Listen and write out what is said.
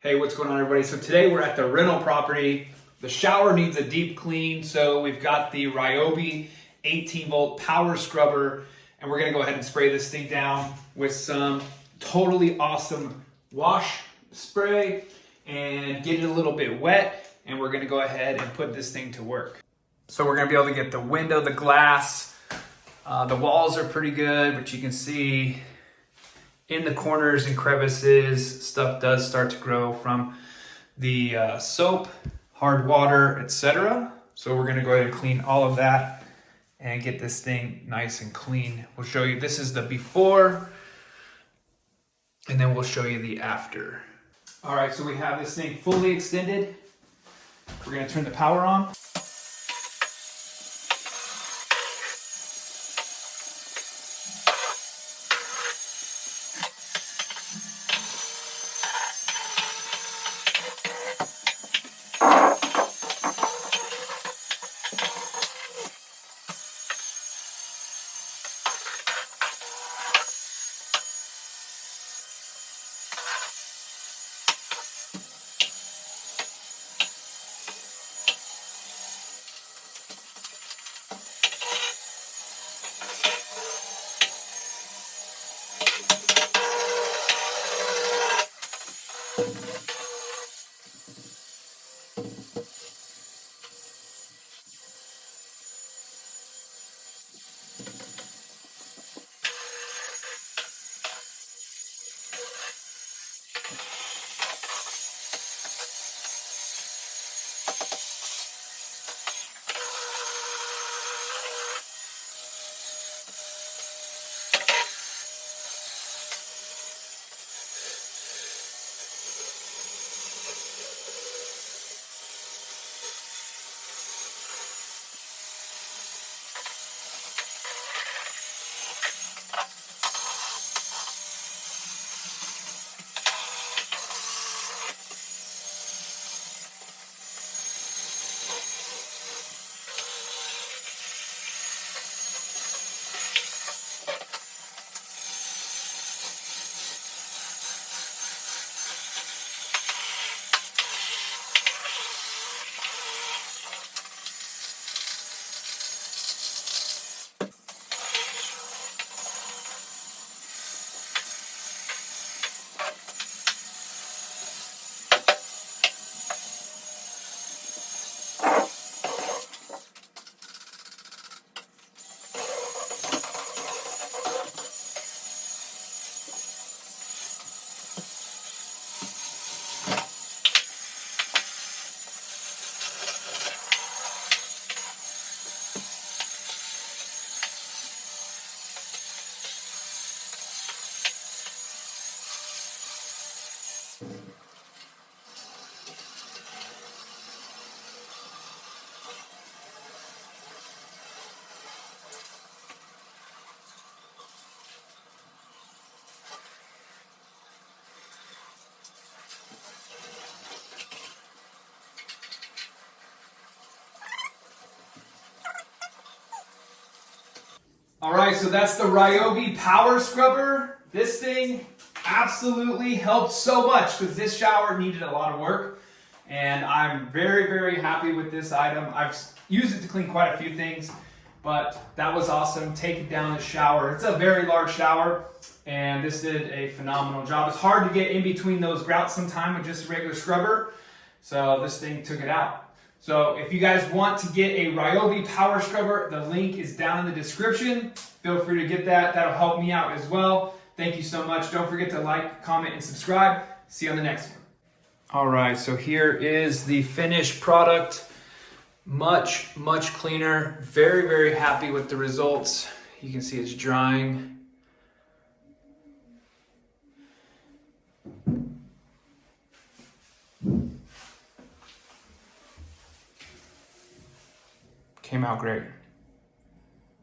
Hey, what's going on, everybody? So today we're at the rental property. The shower needs a deep clean, so we've got the Ryobi 18-volt power scrubber, and we're gonna go ahead and spray this thing down with some totally awesome wash spray and get it a little bit wet, and we're gonna go ahead and put this thing to work. So we're gonna be able to get the window, the glass, the walls are pretty good, but you can see in the corners and crevices, stuff does start to grow from the soap, hard water, etc. So we're gonna go ahead and clean all of that and get this thing nice and clean. We'll show you, this is the before, and then we'll show you the after. All right, so we have this thing fully extended. We're gonna turn the power on. All right, so that's the Ryobi Power Scrubber. This thing absolutely helped so much because this shower needed a lot of work, and I'm very, very happy with this item. I've used it to clean quite a few things, but that was awesome. Taking down the shower. It's a very large shower, and this did a phenomenal job. It's hard to get in between those grouts sometimes with just a regular scrubber, so this thing took it out. So if you guys want to get a Ryobi Power Scrubber, the link is down in the description. Feel free to get that. That'll help me out as well. Thank you so much. Don't forget to like, comment, and subscribe. See you on the next one. All right, so here is the finished product. Much, much cleaner. Very, very happy with the results. You can see it's drying. Came out great.